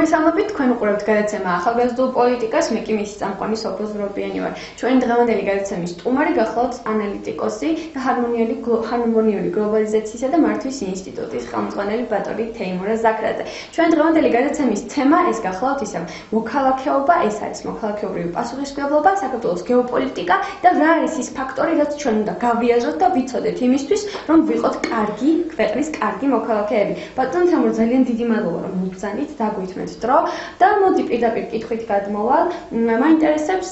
მოგესალმებით, თქვენ უყურებთ გადაცემა ახალგაზრდულ პოლიტიკას, მე კი მისი წამყვანი სოფროს ვრობიანი ვარ. ჩვენი დღევანდელი გადაცემის სტუმარი გახლავთ ანალიტიკოსი და ჰარმონიული გლობალიზაციისა და მართვის ინსტიტუტის ხელმძღვანელი ბატონი თეიმურაზ ზაქრაძე. ჩვენი დღევანდელი გადაცემის თემა ეს გახლავთ ისევ მოქალაქეობა, ეს არის მოქალაქეობრივი პასუხისმგებლობა, საქართველოს გეოპოლიტიკა და რა არის ის ფაქტორი, რაც ჩვენ უნდა გავიაზროთ და ვიცოდეთ იმისთვის, რომ ვიყოთ კარგი ქვეყნის კარგი მოქალაქეები. ბატონ თეიმურ, ძალიან დიდი მადლობა, რომ მოგბრძანით, დაგვითმეთ დრო და მოდი პირდაპირ კითხვით გადმოვალ. მაინტერესებს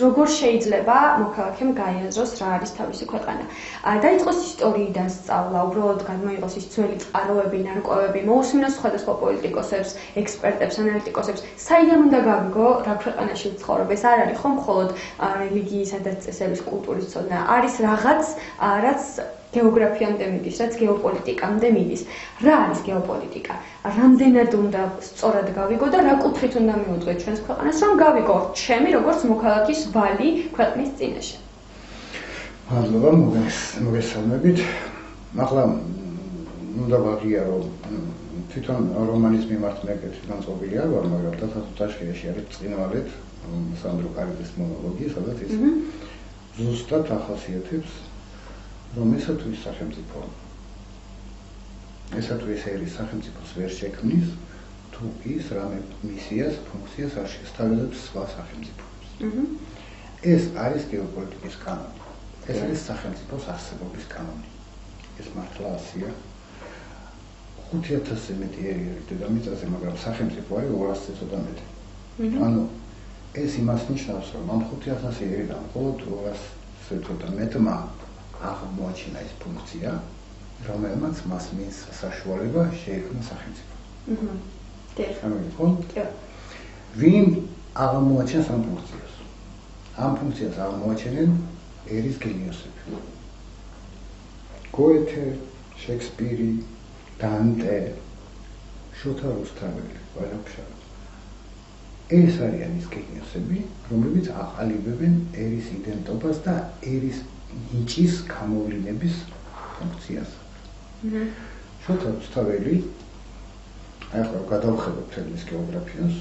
როგორ შეიძლება მოქალაქემ გაიაზროს რა არის თავისი ქვეყანა. დაიწყოს ისტორიიდან სწავლა, უბრალოდ გადმოიღოს ის ძველი წყაროები, ნარკვევები, მოусმინოს სხვადასხვა პოლიტიკოსებს, ექსპერტებს, ანალიტიკოსებს, საიდან უნდა გავიგო, რა ქვეყანაში ვცხოვრობ. ეს არ არის ხომ მხოლოდ რელიგიისა და წესების კულტურის ცოდნა, არის რაღაც, რაც გეოგრაფიამდე მიდის, რაც გეოპოლიტიკამდე მიდის. რა არის გეოპოლიტიკა? რამდენად უნდა სწორად გავიგო და რა კუთხით უნდა მივუძღვეთ ჩვენს ქვეყანას, რომ გავიგო ჩემი როგორც მოქალაქის ვალი ქვეყნის წინაშე. მადლობა, მოგესალმებით. ახლა უნდა ვაღიარო, თვითონ რომანის მიმართ მე კეთილი განწყობილი არ ვარ, მაგრამ თათაშხიაში არის ბრწყინვალედ სანდრო კარიძის მონოლოგი, სადაც ის ზუსტად ახასიათებს რომ ესა თუ ის სახელმწიფო ესა თუ ეს ერის სახელმწიფოს ვერ შექმნის თუ ის რამე მისიას, ფუნქციას არ შესთავაზებს სხვა სახელმწიფოებს. ეს არის გეოპოლიტიკის კანონი. ეს არის სახელმწიფოს არსებობის კანონი. ეს მართლა ასია. 5000-ზე მეტი ერი არის დედამიწაზე, მაგრამ სახელმწიფო არის 200-ზე ცოტა მეტი. ანუ ეს იმას ნიშნავს, რომ ამ 5000 ერიდან მხოლოდ 200-ზე ცოტა მეტმა აღმოაჩინა ის ფუნქცია, რომელმაც მას მის საშუალება შეექმნა სახელმწიფო. ვინ აღმოაჩენს ამ ფუნქციას? ამ ფუნქციას აღმოაჩენენ ერის გენიოსები. გოეთე, შექსპირი, დანტე, შოთა რუსთაველი, ვაჟა-ფშავა. ეს არიან ის გენიოსები, რომლებიც აყალიბებენ ერის იდენტობას და ერის ნიჭის გამოვლინების ფუნქციას. შოთა რუსთაველი, ახლა გადავხედოთ თემის გეოგრაფიას.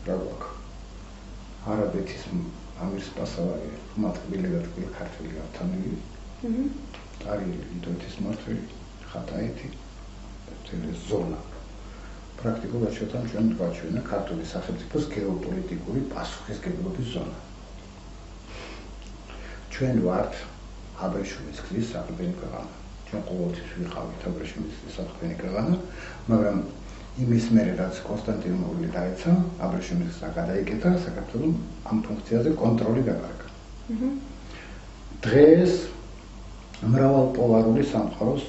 რა გვაქვს? არაბეთის ამირ სპასალარი, ხმატყბილი და ტკბილი ქართველი ავთანელი. ტარიელი ინდოეთის მმართველი, ხატაეთი, მთელი ზონა. პრაქტიკულად შოთამ ჩვენ გვაჩვენა ქართული სახელმწიფოს გეოპოლიტიკური პასუხისმგებლობის ზონა. ჩვენ ვართ აბრეშუმის გზის საყრდენი ქვეყანა. ჩვენ ყოველთვის ვიყავით აბრეშუმის გზის საყრდენი ქვეყანა, მაგრამ იმის მერე რაც კონსტანტინოპოლი დაეცა, აბრეშუმის გზა გადაიკეთა, საქართველოს ამ ფუნქციაზე კონტროლი დაკარგა. დღეს მრავალპოლარული სამყაროს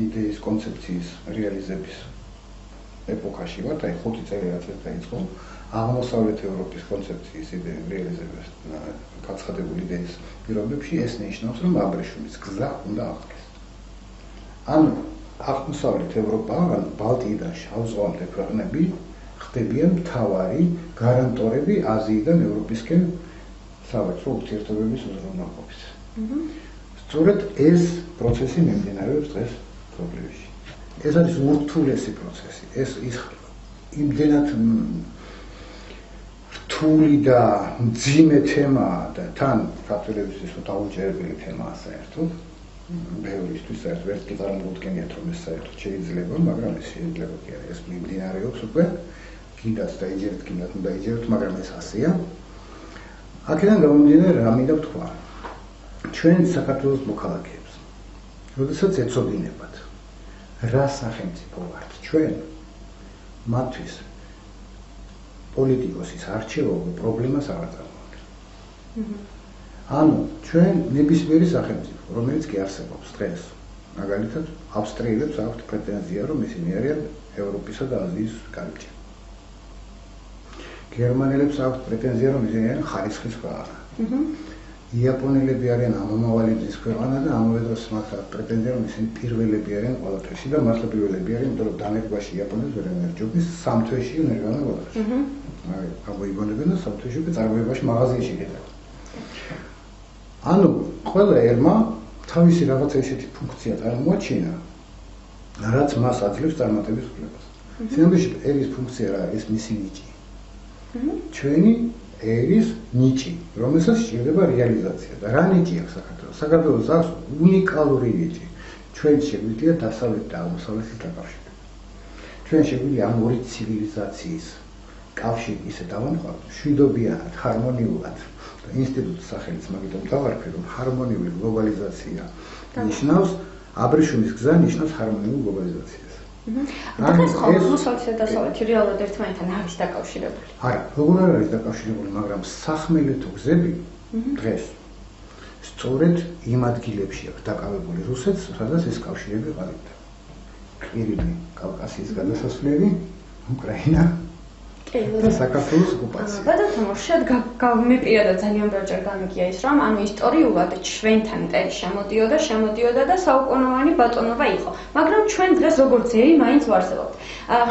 იდეის კონცეფციის რეალიზების ეპოქაში ვართ, აი 5 წელი რაც დაიწყო აღმოსავლეთ ევროპის კონცეფციის იდეის რეალიზების გაცხადებული იდეის პირობებში ეს ნიშნავს, რომ აბრეშუმის გზა უნდა აღდგეს. ანუ აღმოსავლეთ ევროპა, ან ბალტიიდან შავ ზღვამდე ქვეყნები ხდებიან მთავარი გარანტორები აზიიდან ევროპისკენ სავაჭრო ურთიერთობების უზრუნველყოფის. სწორედ ეს პროცესი მიმდინარეობს დღეს პრობლემში. ეს არის ურთულესი პროცესი. ეს იმდენად რთული და მძიმე თემაა და თან ქართველებისთვის დაუჯერებელი თემაა საერთოდ. ბევრისთვის საერთოდ ვერ კი წარმოვიდგენიათ, რომ ეს საერთოდ შეიძლება, მაგრამ ეს შეიძლება კი არის. ეს მიმდინარეობს უკვე, კიდაც დაიჯერეთ, კიდაც უნდა დაიჯეროთ, მაგრამ ეს ასეა. აქედან გამომდინარე რა მინდა ვთქვა. ჩვენ საქართველოს მოქალაქეებს, როდესაც ეცოდინებათ, რა სახელმწიფო ვართ ჩვენ, მათთვის პოლიტიკოსის არჩევა პრობლემას არ წარმოადგენს. ანუ ჩვენ ნებისმიერი სახელმწიფო, რომელიც კი არსებობს დღეს, მაგალითად, ავსტრიელებს აქვთ პრეტენზია, რომ ისინი არიან ევროპისა და აზიის კარიბჭე. გერმანელებს აქვთ პრეტენზია, რომ ისინი არიან ხარისხის ქვეყანა. იაპონელები არიან ამომავალი მზის ქვეყანა და ამავე დროს მათ აქვთ პრეტენზია, რომ ისინი პირველები არიან ყველაფერში და მართლა პირველები არიან, იმიტომ რომ დამეგბაში იაპონელს ვერ ენერჯობს, 3 თვეში უნერგანა ყველაფერში. გამოიგონებენ და 3 თვეში წარმოებაში მაღაზიაში გეტყვი. ანუ ყველა ერმა თავისი რაღაცა ისეთი ფუნქცია წარმოაჩინა, რაც მას აძლევს წარმატების უფლებას. სინამდვილეში ერის ფუნქცია რა არის მისი ნიჭი. ჩვენი ერის ნიჭი, რომელსაც სჭირდება რეალიზაცია და რა ნიჭი აქვს საქართველოს? საქართველოს აქვს უნიკალური ნიჭი. ჩვენ შეგვიძლია დასავლეთ და აღმოსავლეთის დაკავშირება. ჩვენ შეგვიძლია ამ ორი ცივილიზაციის კავშირი ისე დავამყაროთ, მშვიდობიანად, ჰარმონიულად და ინსტიტუტის სახელით მაგიტომ დავარქვი, რომ ჰარმონიული გლობალიზაცია ნიშნავს აბრეშუმის გზა ნიშნავს ჰარმონიულ გლობალიზაციას. დღეს აღმოსავლეთი და დასავლეთი რეალურად ერთმანეთთან არის დაკავშირებული. არა, როგორ არ არის დაკავშირებული, მაგრამ სახმელეთო გზები დღეს სწორედ იმ ადგილებში აქვს დაკავებული რუსეთს, სადაც ეს კავშირები ყალიბდა. ყირიმი, კავკასიის გადასასვლელი, უკრაინა და საქართველოს ოკუპაცია. ბატონო, მე პირადად ძალიან ბევრჯერ გამიგია ის, რომ ანუ ისტორიულად ჩვენთან ტერი შემოდიოდა და საუკუნოვანი ბატონობა იყო. მაგრამ ჩვენ დღეს როგორც ერი მაინც ვარსებობთ.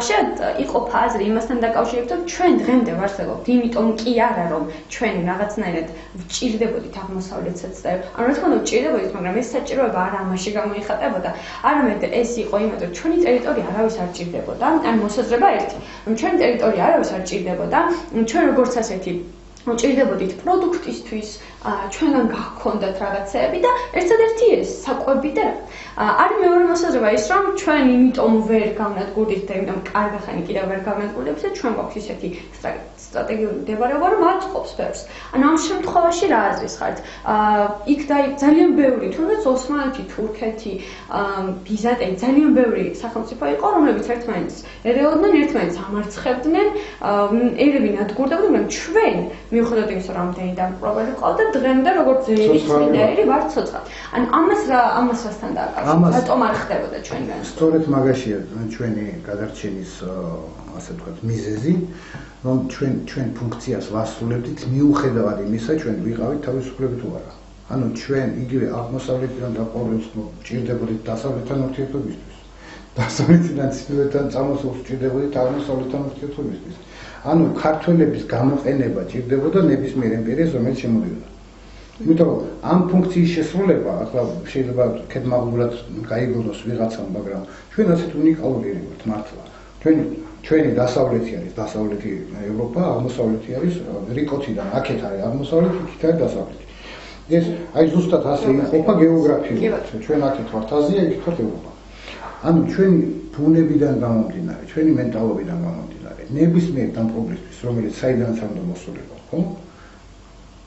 ხშირად იყოფა აზრი იმასთან დაკავშირებით, რომ ჩვენ დღემდე ვარსებობთ, იმიტომ კი არა, რომ ჩვენ რაღაცნაირად ვჭირდებოდით აღმოსავლეთსაც და ანუ რა თქმა უნდა ვჭირდებოდით, მაგრამ ეს საჭიროება არა ამაში გამოიხატებოდა. არამედ ეს იყო იმიტომ, რომ ჩვენი ტერიტორია არავის არ ჭირდებოდა. ან მოსაზრება ერთი, რომ ჩვენი ტერიტორია არავის არ ჭირდებოდა. ჩვენ როგორც ასეთი ჭირდებოდით პროდუქტისთვის, ჩვენგან გაგქონდათ რაღაცეები და ერთადერთი ეს საკვები და არის მეორე მოსაზრება ის, რომ ჩვენ იმიტომ ვერ გავნადგურდით და იმიტომ კარგი ხანი კიდევ ვერ გავნადგურდით და ჩვენ გვაქვს ისეთი სტრატეგიული მდებარეობა, რომ აწყობს ფერს. ანუ ამ შემთხვევაში რა აზრის ხართ? იქ ძალიან ბევრი, თუნდაც ოსმალეთი, თურქეთი, ბიზანტიელი, ძალიან ბევრი სახელმწიფო იყო, რომლებიც ერთმანეთს ერეოდნენ, ერთმანეთს ამარცხებდნენ, ერები ნადგურდებოდნენ, მაგრამ ჩვენ მიუხედავად იმისა, რომ ამდენი დამპყრობელი ყავდა, დღემდე როგორც ზეირისმინერი ვარ ცოცხალ. ანუ ამას რასთან დააკავშირებთ? რატომ არ ხდებოდა ჩვენგან? სწორედ მაგაშია ჩვენი გადარჩენის ასე ვთქვათ მიზეზი, რომ ჩვენ ფუნქციას ვასრულებდით მიუხედავად იმისა, ჩვენ ვიყავით თავისუფლები თუ არა. ანუ ჩვენ იგივე აღმოსავლეთიდან დაყოლებს ჭირდებოდით დასავლეთთან ურთიერთობისთვის. დასავლეთიდან ჩრდილოეთთან წამოსულს ჭირდებოდით აღმოსავლეთთან ურთიერთობისთვის. ანუ ქართველების გამოყენება ჭირდებოდა ნებისმიერ იმპერიას, რომელიც შემოდიოდა. იმიტომ რომ ამ ფუნქციის შესრულება, ახლა შეიძლება კეთმაღლურად გაიგონოს ვიღაცამ, მაგრამ ჩვენ ასეთ უნიკალური ვართ მართლა. ჩვენი დასავლეთი არის დასავლეთი ევროპა, აღმოსავლეთი არის რიკოთიდან, აქეთ არის აღმოსავლეთი, იქით არის დასავლეთი. ეს აი ზუსტად ასე იყოფა გეოგრაფიულად. ჩვენ აქეთ ვართ აზია, იქით ვართ ევროპა. ანუ ჩვენი ბუნებიდან გამომდინარე, ჩვენი მენტალობიდან გამომდინარე, ნებისმიერ დამპყრობლისთვის, რომელიც საიდანაც უნდა მოსულიყო, ხო?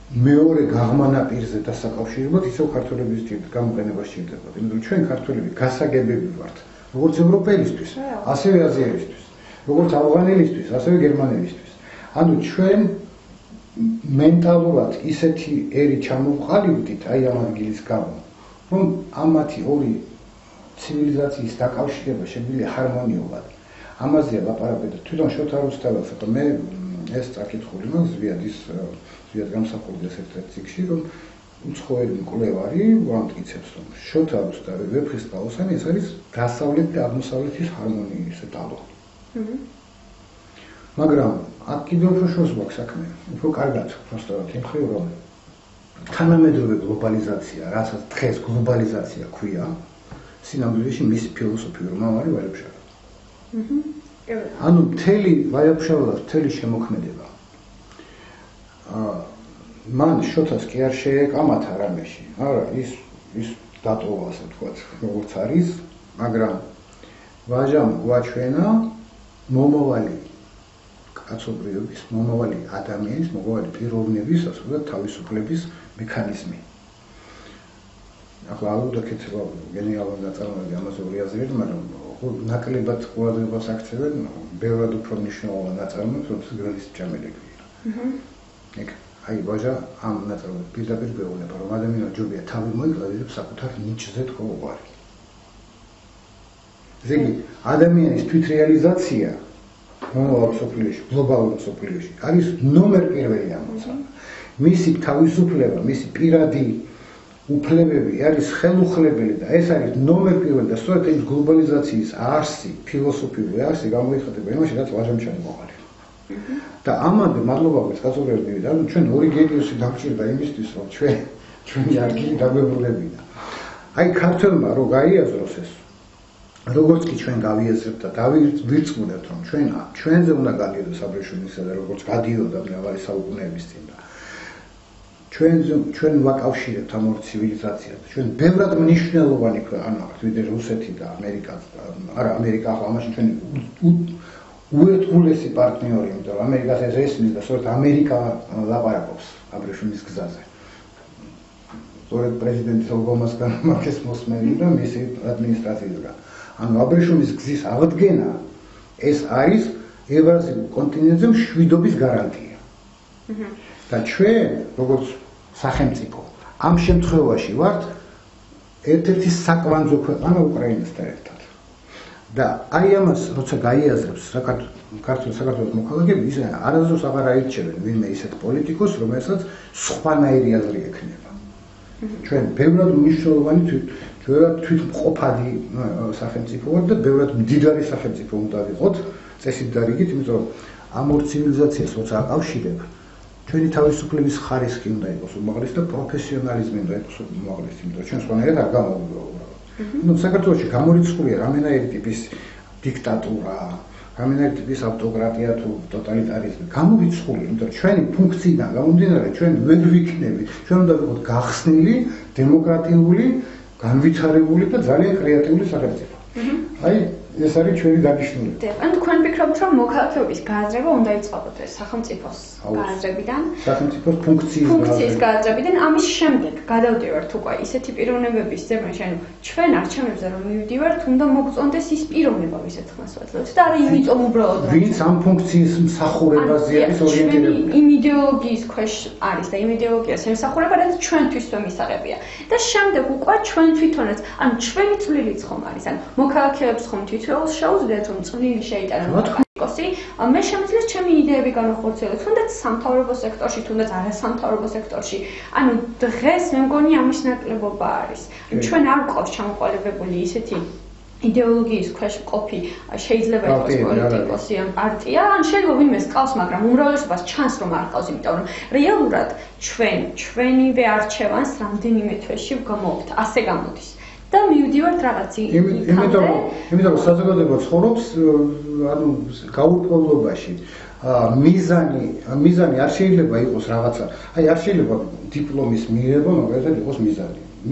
მეორე გაღმანაპირზე დასაკავშირებლად ისევ ქართველების გამოყენება სჭირდებოდა. იმიტომ ჩვენ ქართველები გასაგებები ვართ, როგორც ევროპელისთვის, ასევე აზიელისთვის, როგორც ავღანელისთვის, ასევე გერმანელისთვის. ანუ ჩვენ მენტალურად ისეთი ერი ჩამოვყალიბდით აი ამ ადგილის გამო, რომ ამათი ორი ცივილიზაციის დაკავშირება შეგვიძლია ჰარმონიულად. ამაზეა ლაპარაკი და თვითონ შოთა რუსთაველს ახლა მე ეს წაკითხული მაქვს ზვიად გამსახურდეს ერთ-ერთ წიგში, რომ უცხოელი მკვლევარი ვამტკიცებს, რომ შოთა რუსთაველი ვეფხისტყაოსანი ეს არის დასავლეთ და აღმოსავლეთის ჰარმონიის დალო. მაგრამ აქ კიდევ უფრო შორს გვაქვს საქმე, უფრო კარგად უბრალოდ იმ ხრივ, რომ თანამედროვე გლობალიზაცია, რასაც დღეს გლობალიზაცია ქვია, სინამდვილეში მისი ფილოსოფიური მამარი ვაჟა-ფშაველა. ანუ მთელი ვაჟა-ფშაველას მთელი შემოქმედება მან შოთას კი არ შეეკამათა რამეში. არა, ის დატოვა, ასე ვთქვათ, როგორც არის, მაგრამ ვაჟამ გვაჩვენა მომავალი კაცობრიობის, მომავალი ადამიანის, მომავალი პიროვნების, ასე ვთქვათ, თავისუფლების მექანიზმი. ახლა ალუდაკეთ გენიალური ნაწარმოები ამაზე ორი აზრია, მაგრამ ნაკლებად ყურადღებას აქცევენ ბევრად უფრო მნიშვნელოვან ნაწარმოებს, როგორც გრანის ჭამელები. აი ვაჟა ამ ნაწარმოებს პირდაპირ გვეუბნება, რომ ადამიანმა ჯობია თავი მოიკლავდეს საკუთარ ნიჭზე თქო უარი. ესე იგი, ადამიანის თვითრეალიზაცია მომავალ სოფლიოში, გლობალურ სოფლიოში არის ნომერ პირველი ამოცანა. მისი თავისუფლება, მისი პირადი უფლებები არის ხელუხლებელი და ეს არის ნომერ პირველი და სწორედ ეს გლობალიზაციის არსი, ფილოსოფიური არსი გამოიხატება იმაში, რაც ვაჟამ შემოყალიბდა. და ამაზე მადლობა გქონდეს კაცობრიობრივი და ჩვენ ორი გენიოსი დაგჭირდა იმისთვის, რომ ჩვენი არქივი დაგვებრუნებინა. აი ქართველმა რო გაიაზროს ეს, როგორც კი ჩვენ გავიაზრებთ და დავირწმუნებთ, რომ ჩვენზე უნდა გადიოდოს აბრეშუმისა და როგორც გადიოდა მრავალი საუკუნეების წინ და ჩვენ ვაკავშირებთ ამ ორ ცივილიზაციას. ჩვენ ბევრად მნიშვნელოვანი ქვეყანა ვართ, ვიდრე რუსეთი და ამერიკა. არა, ამერიკა ახლა ამაში ჩვენ უერთგულესი პარტნიორი, იმიტომ რომ ამერიკას ეს ესმის და სწორედ ამერიკა ლაპარაკობს აბრეშუმის გზაზე. სწორედ პრეზიდენტ ობამას გამარჯვეს მოსმენილი და მისი ადმინისტრაციისგან. ანუ აბრეშუმის გზის აღდგენა ეს არის ევრაზიულ კონტინენტზე მშვიდობის გარანტია. და ჩვენ, როგორც სახელმწიფო, ამ შემთხვევაში ვართ ერთ-ერთი საკვანძო ქვეყანა უკრაინასთან ერთად. და აი ამას, როცა გაიაზრებს საქართველოს მოქალაქეები, ისე არასდროს აღარ აირჩევენ ვინმე ისეთ პოლიტიკოს, რომელსაც სხვანაირი აზრი ექნება. ჩვენ ბევრად მნიშვნელოვანი თვითმყოფადი სახელმწიფო ვართ და ბევრად მდიდარი სახელმწიფო უნდა ვიყოთ წესით და რიგით, იმიტომ რომ ამ ორ ცივილიზაციას როცა აკავშირებ, ჩვენი თავისუფლების ხარისხი უნდა იყოს უმაღლესი და პროფესიონალიზმი უნდა იყოს უმაღლესი, იმიტომ რომ ჩვენ სხვანაირად არ გამოვიდა უბრალოდ. საქართველოში გამორიცხულია რამენაირი ტიპის დიქტატურა, რამენაირი ტიპის ავტოკრატია თუ ტოტალიტარიზმი. გამორიცხულია, იმიტომ რომ ჩვენი ფუნქციიდან გამომდინარე ჩვენ ვერ ვიქნებით. ჩვენ უნდა ვიყოთ გახსნილი, დემოკრატიული, განვითარებული და ძალიან კრეატიული სახელმწიფო. აი ეს არის ჩვენი დანიშნულება. ან თქვენ ფიქრობთ, რომ მოქალაქეობის გააზრება უნდა იწყებოდეს სახელმწიფოს გააზრებიდან, სახელმწიფოს ფუნქციის გააზრებიდან, ამის შემდეგ გადავდივართ უკვე ისეთი პიროვნებების ზემოში, ანუ ჩვენ არჩევნებზე რომ მივდივართ, უნდა მოგწონდეს ის პიროვნება, ვისაც ხმას ვაძლევთ და არა იმიტომ უბრალოდ ვინც ამ ფუნქციის მსახურებაზე არის ორიენტირებული. იმ იდეოლოგიის ქვეშ არის და იმ იდეოლოგიას ემსახურება, რაც ჩვენთვის მისაღებია. და შემდეგ უკვე ჩვენ თვითონაც, ანუ ჩვენი წვლილიც ხომ არის, ანუ მოქალაქეებს ხომ შეუძლიათ რომ წვლილი შეიტანონ პოლიტიკოსი, მე შემიძლია ჩემი იდეები განახორციელოს, თუნდაც სამთავრობო სექტორში, თუნდაც არასამთავრობო სექტორში. ანუ დღეს მე მგონი ამის ნაკლებობა არის. ჩვენ არ გვყავს ჩამოყალიბებული ისეთი იდეოლოგიის ქვეშ ყოფი, შეიძლება იყოს პოლიტიკოსი ან პარტია, ან შეიძლება ვინმეს ყავს, მაგრამ უმრავლესობას ჩანს რომ არ ყავს, იმიტომ რომ რეალურად ჩვენივე არჩევანს რამდენიმე თვეში ვგამოვთ, ასე გამოდის. და მივდივართ რაღაც იმიტომ რომ საზოგადოება ცხოვრობს ანუ გაურკვევლობაში მიზანი არ შეიძლება იყოს რაღაცა აი არ შეიძლება დიპლომის მიღება მაგალითად იყოს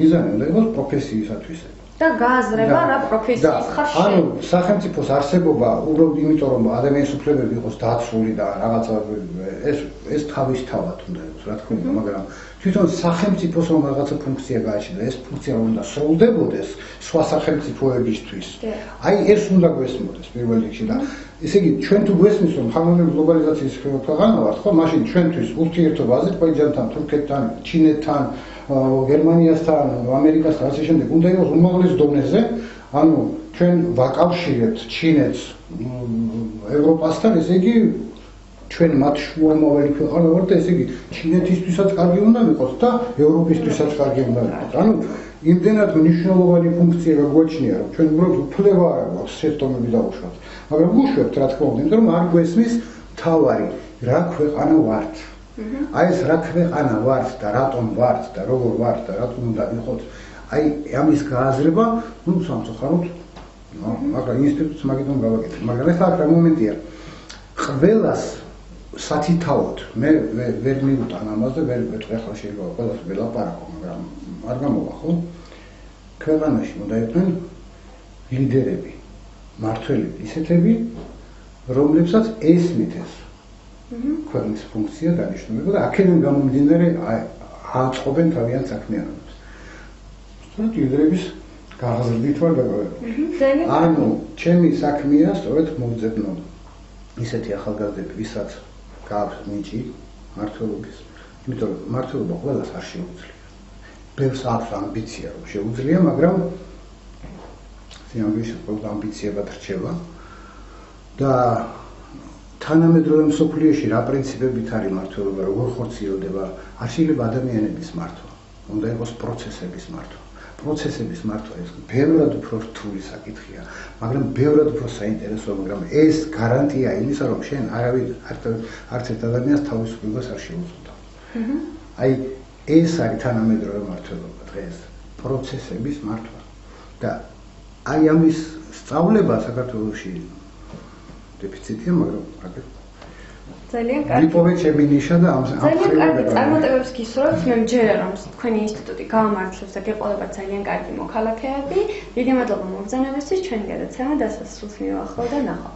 მიზანი უნდა იყოს პროფესიისათვის და გააზრება რა პროფესიის ხარშე ანუ სახელმწიფოს არსებობა უბრალოდ იმიტომ რომ ადამიანის უფლებები იყოს დაცული და რაღაცა ეს თავისთავად უნდა იყოს რა თქმა უნდა მაგრამ თვითონ სახელმწიფოს რომ რაღაცა ფუნქცია გააჩნდა, ეს ფუნქცია უნდა სრულდებოდეს სხვა სახელმწიფოებისთვის. აი ეს უნდა გვესმოდეს პირველ რიგში და ესე იგი ჩვენ თუ გვესმის რომ ხანმოკლე გლობალიზაციის ქვეყანა ვართ, ხო, მაშინ ჩვენთვის ურთიერთობა აზერბაიჯანთან, თურქეთთან, ჩინეთთან, გერმანიასთან, ამერიკასთან ასე შემდეგ უნდა იყოს უმაღლეს დონეზე, ანუ ჩვენ ვაკავშირებთ ჩინეთს ევროპასთან, ესე იგი ჩვენ მათ შუამავალი ქვეყანა ვართ და ესე იგი ჩინეთისთვისაც კარგი უნდა ვიყოთ და ევროპისთვისაც კარგი უნდა ვიყოთ. ანუ იმდენად მნიშვნელოვანი ფუნქცია გაგვაჩნია, რომ ჩვენ უბრალოდ უფლება არ გვაქვს შეცდომები დავუშვათ. მაგრამ ვუშვებთ რა თქმა უნდა, იმიტომ რომ არ გვესმის თავარი რა ქვეყანა ვართ. აი ეს რა ქვეყანა ვართ და რატომ ვართ და როგორ ვართ და რატომ უნდა ვიყოთ. აი ამის გააზრება, ну სამწუხაროდ, მაგრამ ინსტიტუტს მაგითომ გავაკეთე. მაგრამ ეს აქ რა მომენტია. ყველას სათითაოდ მე ვერ მივუტან ამას და ვერ ვეთქვი ახლა შეიძლება ყველას ველაპარაკო, მაგრამ არ გამოვა ხო? ქვეყანაში უნდა იყვნენ ლიდერები, მმართველები, ისეთები, რომლებსაც ესმით ეს ქვეყნის ფუნქცია დანიშნულება და აქედან გამომდინარე აწყობენ თავიანთ საქმიანობას. სწორედ ლიდერების გაღაზრდით ვარ დაკავებული. ანუ ჩემი საქმეა სწორედ მოვძებნო ისეთი ახალგაზრდები, ვისაც გააქვს ნიჭი მმართველობის, იმიტომ რომ მმართველობა ყველას არ შეუძლია. ბევრს აქვს ამბიცია რომ შეუძლია, მაგრამ სიამოვნებით ყველა ამბიციებად რჩება და თანამედროვე მსოფლიოში რა პრინციპებით არის მმართველობა, როგორ ხორციელდება, არ შეიძლება ადამიანების მართვა, უნდა იყოს პროცესების მართვა. პროცესების მართვა ეს ბევრად უფრო რთული საკითხია, მაგრამ ბევრად უფრო საინტერესოა, მაგრამ ეს გარანტია იმისა, რომ შენ არავინ არც ერთ ადამიანს თავისუფლებას არ შეუძლია. აი ეს არის თანამედროვე მმართველობა დღეს, პროცესების მართვა. და აი ამის სწავლება საქართველოში დეფიციტია, მაგრამ აკეთებ. ძალიან კარგი. ვიპოვეთ ჩემი ნიშა და ამ ძალიან კარგი წარმატებებს გისურვებთ. მე მჯერა რომ თქვენი ინსტიტუტი გაამართლებს და გეყოლებათ ძალიან კარგი მოქალაქეები. დიდი მადლობა მოგზაურობისთვის. ჩვენი გადაცემა დასასრულს მივახლო და ნახავთ.